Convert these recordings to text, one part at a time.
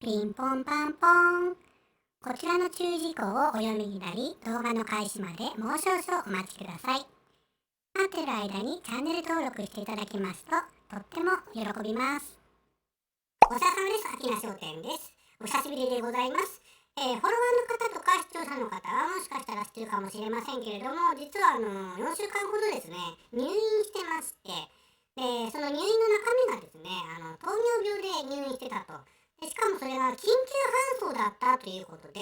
ピンポンパンポン。こちらの注意事項をお読みになり、動画の開始までもう少々お待ちください。待ってる間にチャンネル登録していただきますと、とっても喜びます。お疲れ様です。アキナ商店です。お久しぶりでございます。フォロワーの方とか視聴者の方はもしかしたら知ってるかもしれませんけれども、実は4週間ほどですね、入院してまして、その入院の中身がですね、糖尿病で入院してたと。しかもそれが緊急搬送だったということで、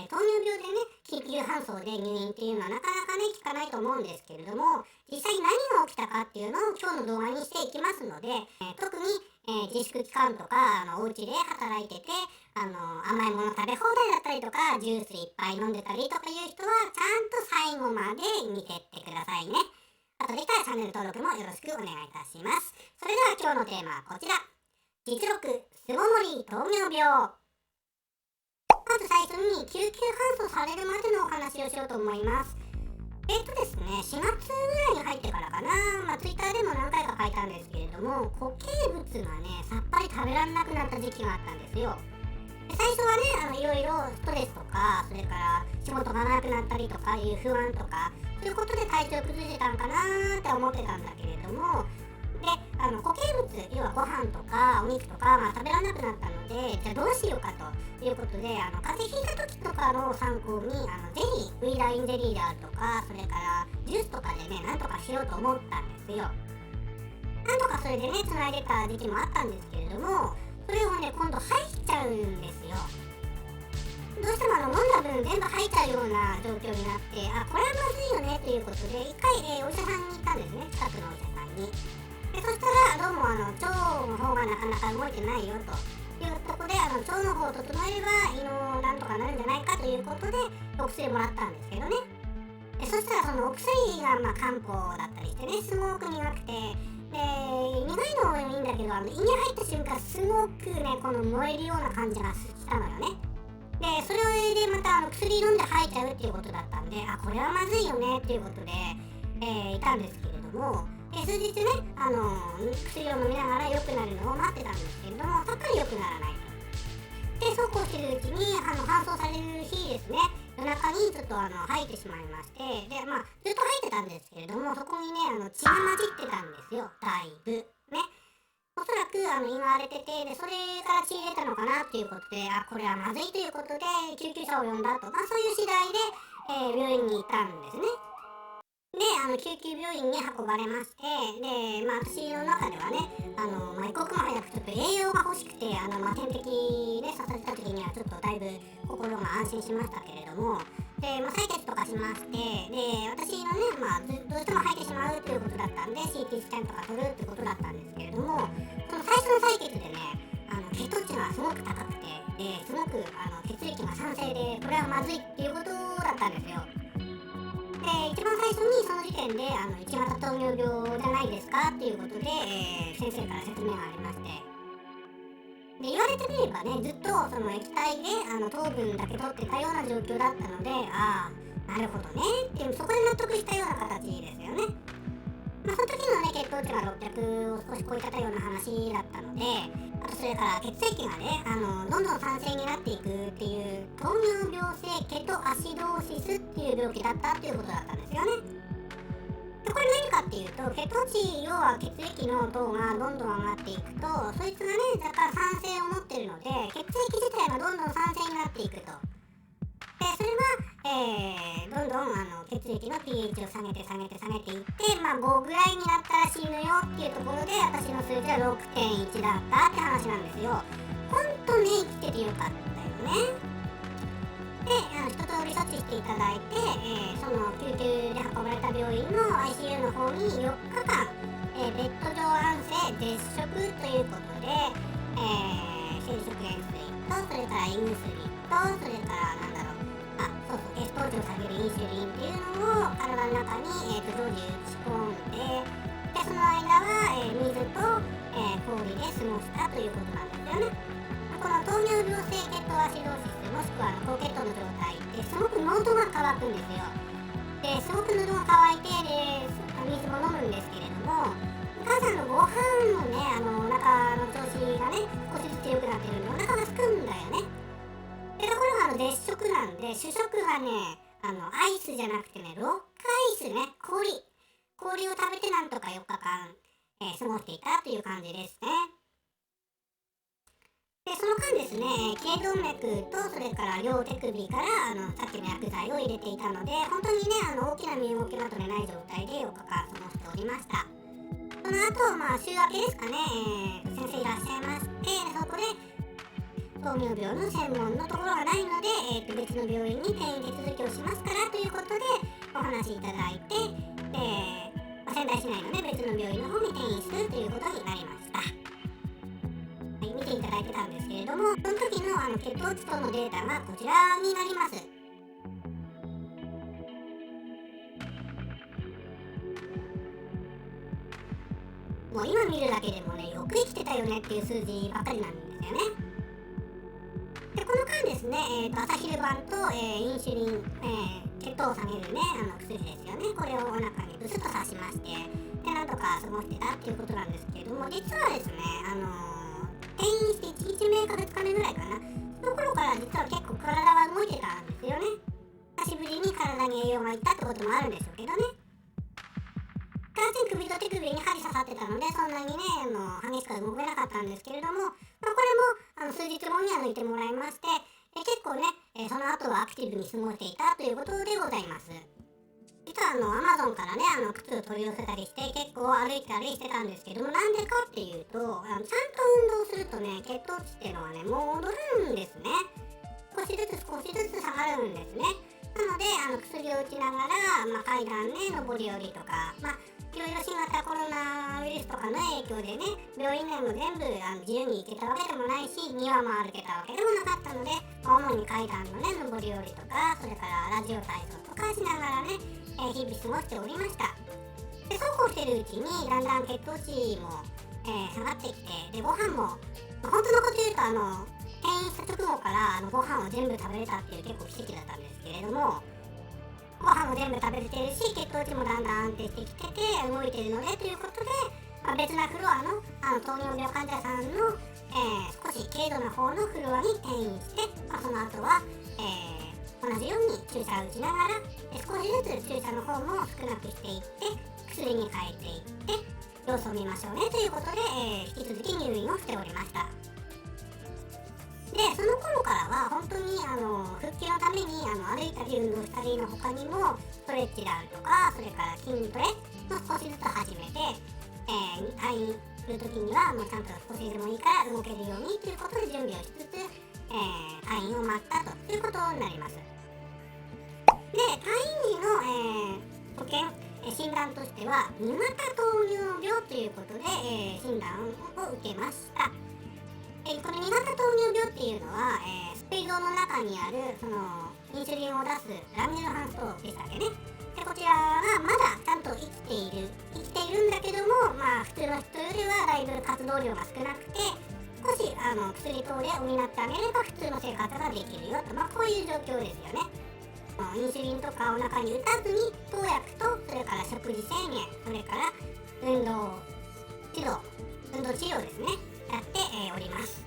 糖尿病でね、緊急搬送で入院っていうのはなかなかね、聞かないと思うんですけれども、実際何が起きたかっていうのを今日の動画にしていきますので、特に、自粛期間とか、お家で働いてて、甘いもの食べ放題だったりとか、ジュースいっぱい飲んでたりとかいう人は、ちゃんと最後まで見てってくださいね。あとできたらチャンネル登録もよろしくお願いいたします。それでは今日のテーマはこちら。実録、巣ごもり糖尿病。まず最初に救急搬送されるまでのお話をしようと思います。ですね、4月ぐらいに入ってからかな、ツイッターでも何回か書いたんですけれども、固形物がね、さっぱり食べられなくなった時期があったんですよ。で最初はね、いろいろストレスとか、それから仕事がなくなったりとかいう不安とか、そういうことで体調崩してたんかなーって思ってたんだけれども、で、固形物、要はご飯とかお肉とか、食べられなくなったので、じゃあどうしようかということで、風邪ひいた時とかの参考に、ゼリー、ウイダインゼリーであるとか、それからジュースとかでね、なんとかしようと思ったんですよ。なんとかそれでね、繋いでた時期もあったんですけれども、それをね、今度入っちゃうんですよ。どうしても飲んだ分全部入っちゃうような状況になって、これはまずいよねということで、一回、お医者さんに行ったんですね、近くのお医者さんに。でそしたら、どうも腸の方がなかなか動いてないよというところで、腸の方を整えれば胃のなんとかなるんじゃないかということで、お薬もらったんですけどね。でそしたらそのお薬が漢方だったりしてね、すごく苦くて、で苦いのはいいんだけど、胃に入った瞬間すごくね、この燃えるような感じがしたのよね。でそれでまた薬飲んで吐いちゃうっていうことだったんで、これはまずいよねっていうことで、いたんですけれども、数日ね、薬を飲みながら良くなるのを待ってたんですけれども、さっぱり良くならないと。でそうこうしてるうちに搬送される日ですね、夜中にちょっと吐いてしまいまして、でずっと吐いてたんですけれども、そこにね血が混じってたんですよ、だいぶね。おそらく胃が荒れてて、でそれから血入れたのかなっていうことで、これはまずいということで救急車を呼んだと、そういう次第で、病院に行ったんですね。で救急病院に運ばれまして、で私の中ではね、一刻も早くちょっと栄養が欲しくて、点滴ね刺された時にはちょっとだいぶ心が安心しましたけれども、で採血とかしまして、で私のね、どうしても吐いてしまうということだったんで CT スキャンとか取るってことだったんですけれども、その最初の採血でね、血糖値がすごく高くて、ですごく血液が酸性で、これはまずいっていうことだったんですよ。で一番最初にその時点で1型糖尿病じゃないですかっていうことで、先生から説明がありまして、で言われてみればね、ずっとその液体で糖分だけ取ってたような状況だったので、なるほどねっていう、そこで納得したような形ですよね。その時のね、血糖値が600を少し超えてたような話だったので、あとそれから血液がね、どんどん酸性になっていくっていう糖尿病性ケトアシドーシスっていう病気だったっていうことだったんですよね。でこれ何かっていうと、血糖値、要は血液の糖がどんどん上がっていくと、そいつがね、若干酸性を持ってるので、血液自体がどんどん酸性になっていくと。でそれは、どんどん血液の pH を下げていって、5ぐらいになったら死ぬよっていうところで、私の数字は 6.1 だったって話なんですよ。ほんとね、生きててよかったよね。で一通り処置していただいて、その救急で運ばれた病院の ICU の方に4日間、ベッド上安静絶食ということで、生理食塩水と、それから胃薬と、それから血糖値を下げるインシュリンっていうのを体の中に、常時打ち込んで、その間は、水と、氷で過ごしたということなんですよね。この糖尿病性ケトアシドーシス、もしくは高血糖の状態ってすごく喉が渇くんですよ。ですごく喉が渇いて、で水も飲むんですけれども、お母さんのご飯のね、お腹の調子がね、少しずつ良くなってるんで、お腹が空く絶食なんで、主食がね、アイスじゃなくてね、ロックアイスね、氷を食べてなんとか4日間、過ごしていたという感じですね。で、その間ですね、頸動脈とそれから両手首からさっきの薬剤を入れていたので、本当にね、大きな身動きなどでない状態で4日間過ごしておりました。その後、週明けですかね、先生いらっしゃいまして、そこで糖尿病の専門のところがないので、別の病院に転院手続きをしますからということでお話しいただいて、仙台市内のね、別の病院の方に転院するということになりました。見ていただいてたんですけれども、その時の血糖値とのデータがこちらになります。もう今見るだけでもね、よく生きてたよねっていう数字ばっかりなんですよね。で、この間ですね、朝昼晩と、インシュリン、血糖を下げるね、薬ですよね。これをお腹にブスッと刺しまして、で、なんとか過ごしてたっていうことなんですけれども、実はですね、転院して1日目か2日目ぐらいかな、その頃から実は結構体は動いてたんですよね。久しぶりに体に栄養がいったってこともあるんでしょうけどね。完全首と手首に針刺さってたので、そんなにね、激しくは動けなかったんですけれども、これも数日後には抜いてもらいまして、結構ね、その後はアクティブに過ごしていたということでございます。実はAmazon からね、靴を取り寄せたりして結構歩いたりしてたんですけども、なんでかっていうと、ちゃんと運動するとね、血糖値っていうのはね、戻るんですね。少しずつ下がるんですね。なので薬を打ちながら、階段ね、上り下りとか、いろいろ新型コロナウイルスとかの影響でね、病院内も全部自由に行けたわけでもないし、庭も歩けたわけでもなかったので、主に階段のね、上り下りとか、それからラジオ体操とかしながらね、日々過ごしておりました。で、そうこうしてるうちにだんだん血糖値も、下がってきて、で、ご飯も、本当のこと言うと転院した直後からご飯を全部食べれたっていう結構奇跡だったんですけれども、ご飯も全部食べれてるし、血糖値もだんだん安定してきてて動いてるのでということで、別なフロアの糖尿病患者さんの、少し軽度な方のフロアに転院して、その後は、同じように注射を打ちながら、少しずつ注射の方も少なくしていって薬に変えていって様子を見ましょうねということで、引き続き入院をしておりました。で、その頃からは本当に復帰のために歩いたり運動したりの他にもストレッチであるとか、それから筋トレも少しずつ始めて、退院する時にはもうちゃんと少しでもいいから動けるようにということで準備をしつつ、退院を待ったということになります。で、退院時の、保険、診断としては2型糖尿病ということで、診断を受けました。この2型糖尿病っていうのは、膵臓の中にあるそのインスリンを出すラミノハンス糖でしたっけね。で、こちらがまだちゃんと生きているんだけども、普通の人よりはだいぶ活動量が少なくて、少し薬等で補ってあげれば普通の生活ができるよと、こういう状況ですよね。インスリンとかお腹に打たずに投薬と、それから食事制限、それから運動治療ですね、やっております。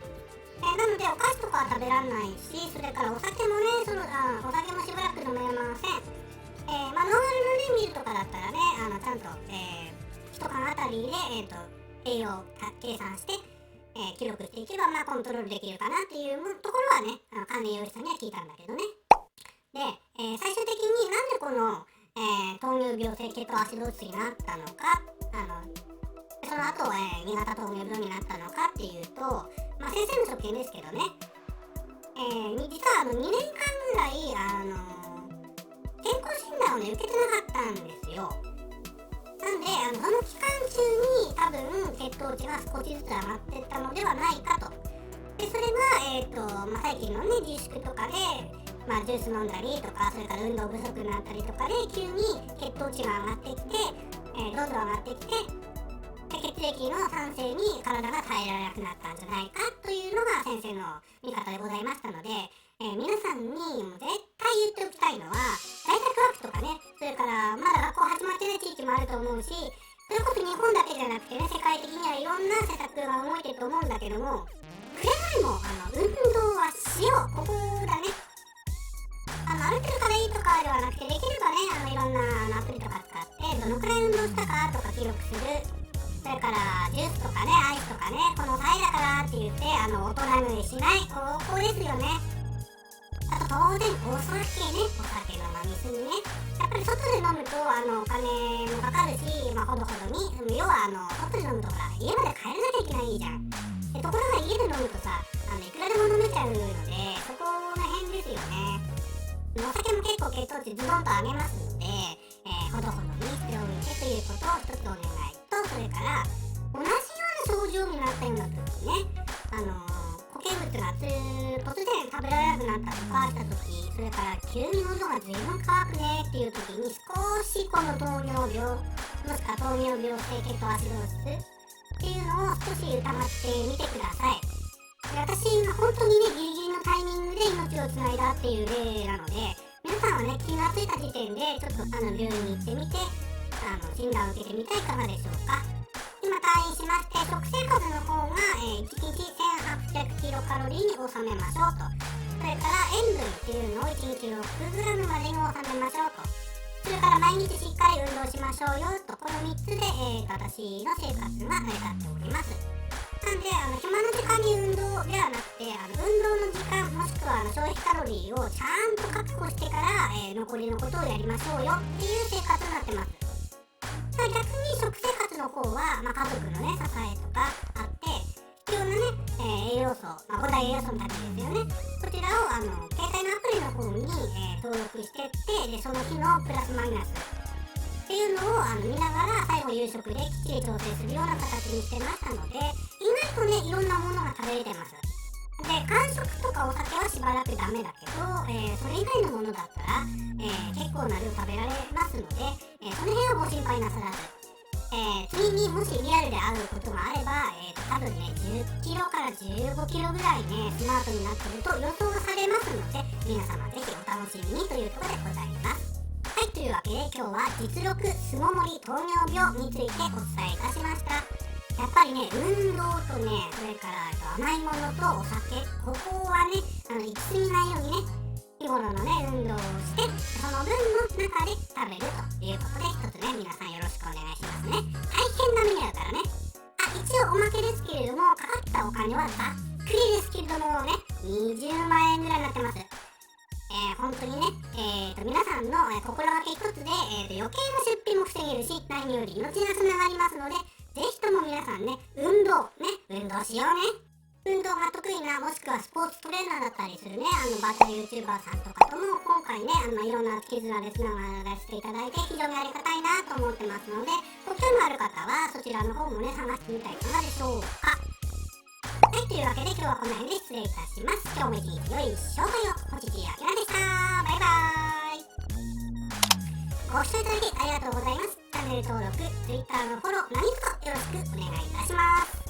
なのでお菓子とかは食べられないし、それからお酒もね、お酒もしばらく飲めません。ノンアルのビールとかだったらね、ちゃんと、1缶あたりで、栄養計算して、記録していけばコントロールできるかなっていうところはね、管理栄養士さんには聞いたんだけどね。で、最終的になんでこの、糖尿病性血糖アシドーシスになったのか、その後、2型糖尿病になったのかっていうと、先生の所見ですけどね、実は2年間ぐらい健康診断をね受けてなかったんですよ。なんでその期間中に多分血糖値が少しずつ上がっていったのではないかと。で、それが最近のね自粛とかでジュース飲んだりとか、それから運動不足になったりとかで急に血糖値が上がってきて、どんどん上がってきて、血液の酸性に体が耐えられなくなったんじゃないかというのが先生の見方でございましたので、皆さんにも絶対言っておきたいのは、在宅ワークとかね、それからまだ学校始まってない地域もあると思うし、それこそ日本だけじゃなくてね、世界的にはいろんな施策が動いてると思うんだけども、くれぐれも運動はしよう、ここだね。れからジュースとかね、アイスとかね、この際だからって言って大人食いしない高校ですよね。あと当然お酒ね、お酒の飲みすぎね。やっぱり外で飲むとお金もかかるし、ほどほどに、要は外で飲むとほら家まで帰らなきゃいけないじゃん。ところが家で飲むとさ、いくらでも飲めちゃうので、そこの辺ですよね。お酒も結構血糖値ズドンと上げますので、ほどほどにしておいてということを一つお願いと、それから同じような症状になったような時ね、固形物が突然食べられなくなったとかした時、それから急に喉が随分乾くねっていう時に、少しこの糖尿病、もしくは糖尿病性血糖アシドーシスっていうのを少し疑ってみてください。で、私が本当にね、ギリギリのタイミングで命をつないだっていう例なので、皆さんはね、気がついた時点でちょっと病院に行ってみて、診断を受けてみてはいかがでしょうか。今退院しまして、食生活の方が、1日1800キロカロリーに収めましょうと。それから塩分っていうのを1日6グラムまでに収めましょうと。それから毎日しっかり運動しましょうよと。この3つで、私の生活が成り立っております。なんで暇な時間に運動ではなくて、運動の時間もしくは消費カロリーをちゃんと確保してから、残りのことをやりましょうよっていう生活になってます。逆に食生活の方は、家族のね支えとかあって必要なね、栄養素、5大栄養素のためですよね。こちらを携帯のアプリの方に、登録してって、でその日のプラスマイナスっていうのを見ながら最後夕食できっちり調整するような形にしてましたので、意外とねいろんなものが食べれてます。で、間食とかお酒はしばらくダメだけど、それ以外のものだったら、結構な量食べられますので、その辺はご心配なさらず、次にもしリアルで会うことがあれば、多分ね10キロから15キロぐらいねスマートになってると予想されますので、皆様ぜひお楽しみにというところでございます。はい、というわけで今日は実力巣ごもり糖尿病についてお伝えいたしました。やっぱりね、運動とね、それから甘いものとお酒、ここはね、行き過ぎないようにね、日頃のね、運動をして、その分の中で食べるということで、一つね、皆さんよろしくお願いしますね。大変な目に遭うからね。一応おまけですけれども、かかったお金はざっくりですけれどもね、20万円ぐらいになってます。本当にね、皆さんの心がけ一つで、余計な出費も防げるし、何より命がつながりますので、ぜひとも皆さんね、運動しようね。運動が得意な、もしくはスポーツトレーナーだったりするね、バーチャル YouTuber さんとかとも、今回ね、いろんな絆でつながらせていただいて、非常にありがたいなと思ってますので、ご興味ある方は、そちらの方もね、探してみたいかがでしょうか。はい、というわけで今日はこの辺で失礼いたします。今日も一日良い生涯を。星地あきらでした。バイバーイ。ご視聴いただきありがとうございます。チャンネル登録、Twitter のフォロー、何卒よろしくお願いいたします。